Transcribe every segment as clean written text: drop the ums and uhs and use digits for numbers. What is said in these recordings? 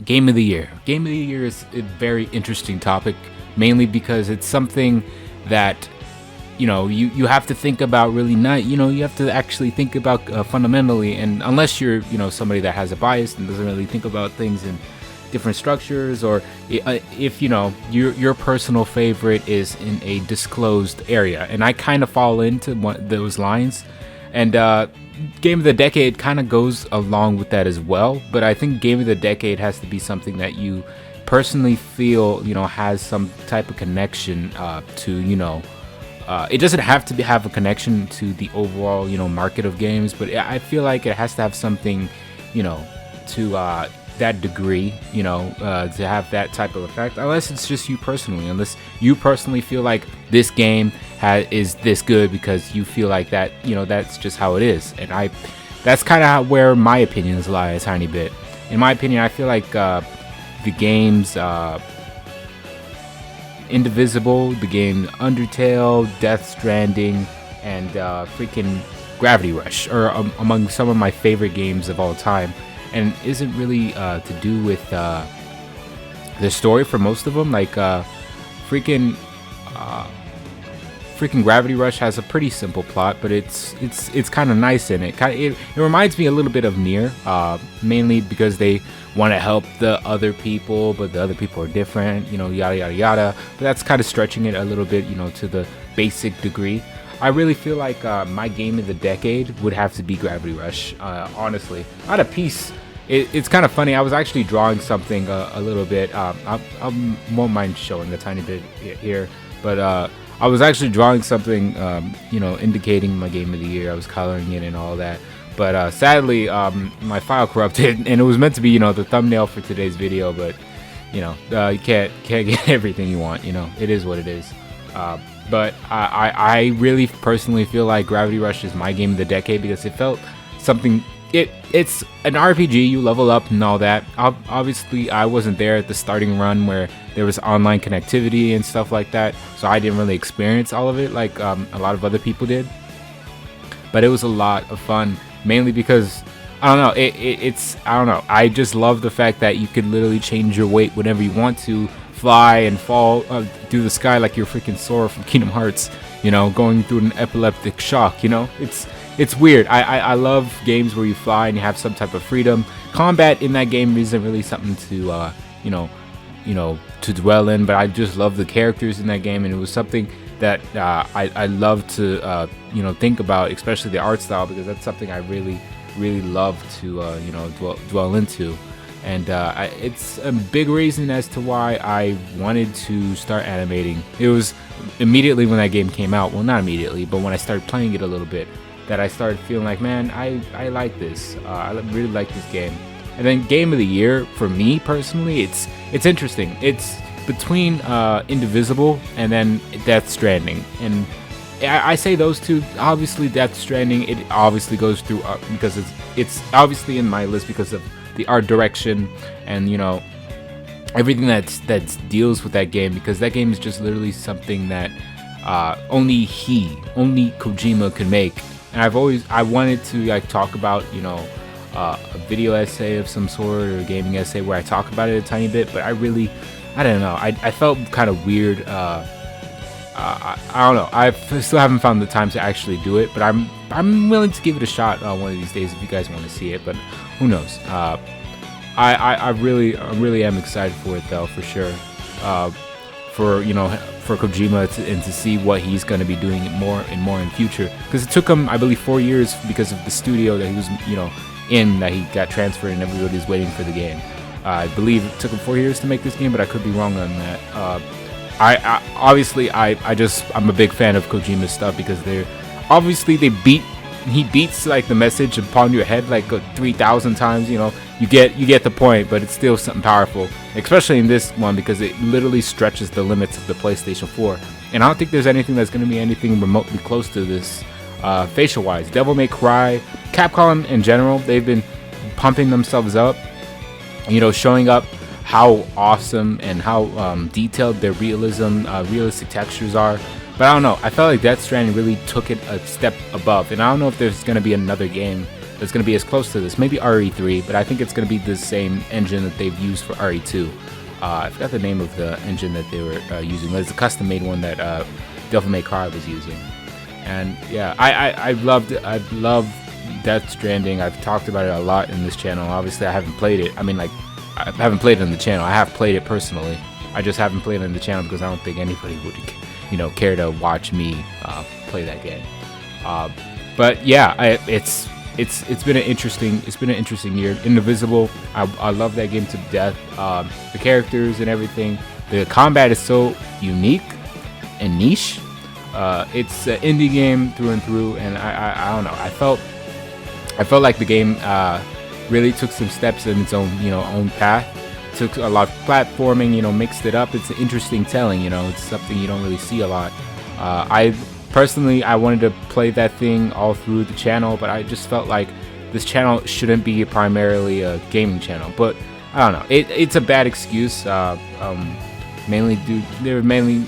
Game of the year. Game of the year is a very interesting topic, mainly because it's something that you have to think about really not. You have to actually think about fundamentally, and unless you're somebody that has a bias and doesn't really think about things in different structures, or if your personal favorite is in a disclosed area, and I kind of fall into those lines, and game of the decade kind of goes along with that as well. But I think game of the decade has to be something that you personally feel has some type of connection to it doesn't have to have a connection to the overall market of games, but I feel like it has to have something to that degree, to have that type of effect. Unless it's just you personally, unless you personally feel like this game is this good because you feel like that, that's just how it is. And that's kind of where my opinions lie a tiny bit. In my opinion, I feel like the games Indivisible, the game Undertale, Death Stranding, and freaking Gravity Rush are among some of my favorite games of all time, and isn't really to do with the story for most of them. Like freaking Gravity Rush has a pretty simple plot, but it's kind of nice in it. It reminds me a little bit of Nier, mainly because they want to help the other people, but the other people are different, yada yada yada. But that's kind of stretching it a little bit, to the basic degree. I really feel like my game of the decade would have to be Gravity Rush. Honestly, I had a piece. It's kind of funny. I was actually drawing something a little bit. I won't mind showing a tiny bit here, but I was actually drawing something, indicating my game of the year. I was coloring it and all that. But sadly, my file corrupted, and it was meant to be, the thumbnail for today's video. But you can't get everything you want. It is what it is. But I really personally feel like Gravity Rush is my game of the decade because it felt something. It's an RPG. You level up and all that. Obviously, I wasn't there at the starting run where there was online connectivity and stuff like that, so I didn't really experience all of it like a lot of other people did. But it was a lot of fun, mainly because I don't know. It's I don't know. I just love the fact that you could literally change your weight whenever you want to, fly and fall through the sky like you're freaking Sora from Kingdom Hearts. Going through an epileptic shock. It's weird. I love games where you fly and you have some type of freedom. Combat in that game isn't really something to to dwell in, but I just love the characters in that game, and it was something that I love to think about, especially the art style, because that's something I really love to dwell into. And it's a big reason as to why I wanted to start animating. It was immediately when that game came out, well, not immediately, but when I started playing it a little bit, that I started feeling like, man, I like this. I really like this game. And then game of the year for me personally, it's interesting. It's between Indivisible and then Death Stranding. And I say those two. Obviously, Death Stranding, it obviously goes through because it's obviously in my list because of the art direction and everything that deals with that game, because that game is just literally something that only Kojima could make. And I wanted to talk about a video essay of some sort or a gaming essay where I talk about it a tiny bit, but I don't know. I felt kind of weird. I don't know. I still haven't found the time to actually do it, but I'm willing to give it a shot one of these days if you guys want to see it. But who knows? I really am excited for it though, for sure. For Kojima to see what he's going to be doing more and more in the future, because it took him, I believe, 4 years because of the studio that he was in, that he got transferred and everybody's waiting for the game. I believe it took him 4 years to make this game, but I could be wrong on that. I'm a big fan of Kojima's stuff because he beats like the message upon your head like 3,000 times. You get the point, but it's still something powerful, especially in this one because it literally stretches the limits of the PlayStation 4. And I don't think there's anything that's going to be anything remotely close to this facial wise. Devil May Cry, Capcom in general, they've been pumping themselves up, showing up how awesome and how detailed their realistic textures are. But I don't know, I felt like Death Stranding really took it a step above, and I don't know if there's going to be another game that's going to be as close to this. Maybe RE3, but I think it's going to be the same engine that they've used for RE2. I forgot the name of the engine that they were using, but it's a custom-made one that Devil May Cry was using. And yeah, I love Death Stranding. I've talked about it a lot in this channel. Obviously, I haven't played it. I mean, like, I haven't played it on the channel. I have played it personally. I just haven't played it on the channel because I don't think anybody would, care to watch me play that game. But yeah, it's been an interesting year. Indivisible, I love that game to death. The characters and everything. The combat is so unique and niche. It's an indie game through and through, and I don't know. I felt like the game really took some steps in its own path. Took a lot of platforming, mixed it up. It's an interesting telling, it's something you don't really see a lot. I wanted to play that thing all through the channel, but I just felt like this channel shouldn't be primarily a gaming channel. But I don't know, it's a bad excuse. Mainly there are many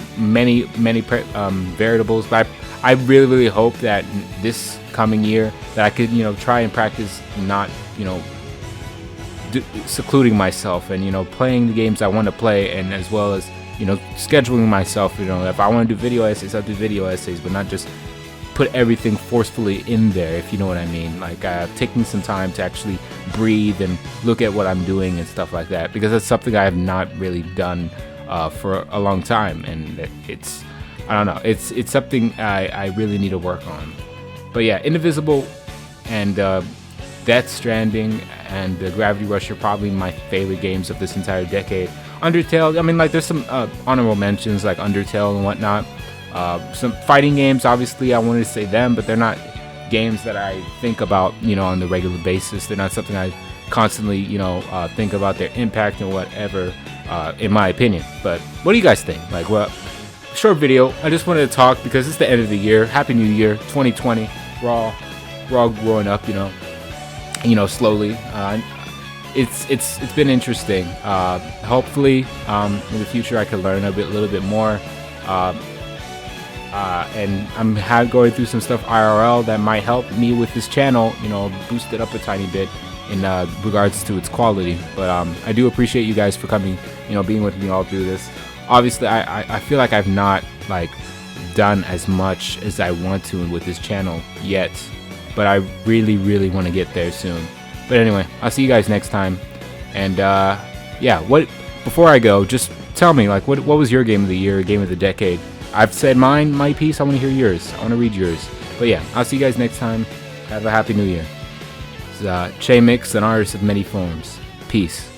variables, but I really hope that this coming year that I could try and practice not secluding myself and playing the games I want to play, and as well as scheduling myself. If I want to do video essays, I'll do video essays, but not just put everything forcefully in there, if you know what I mean. Like taking some time to actually breathe and look at what I'm doing and stuff like that, because that's something I have not really done for a long time, and I don't know, it's something I really need to work on. But yeah, Indivisible and Death Stranding and Gravity Rush are probably my favorite games of this entire decade. Undertale, I mean, like, there's some honorable mentions like Undertale and whatnot. Some fighting games, obviously I wanted to say them, but they're not games that I think about on the regular basis. They're not something I constantly think about their impact and whatever, in my opinion. But what do you guys think? Like, well, short video. I just wanted to talk because it's the end of the year. Happy New Year 2020. We're all growing up, slowly. It's been interesting. Hopefully in the future I can learn a little bit more, and I'm going through some stuff IRL that might help me with this channel, boost it up a tiny bit in regards to its quality. But I do appreciate you guys for coming, being with me all through this. Obviously I feel like I've not done as much as I want to with this channel yet, but I really want to get there soon. But anyway, I'll see you guys next time. And yeah, before I go, just tell me, like, what was your game of the year, game of the decade? I've said mine, my piece. I want to hear yours. I want to read yours. But yeah, I'll see you guys next time. Have a happy New Year. It's Che Mix, an artist of many forms. Peace.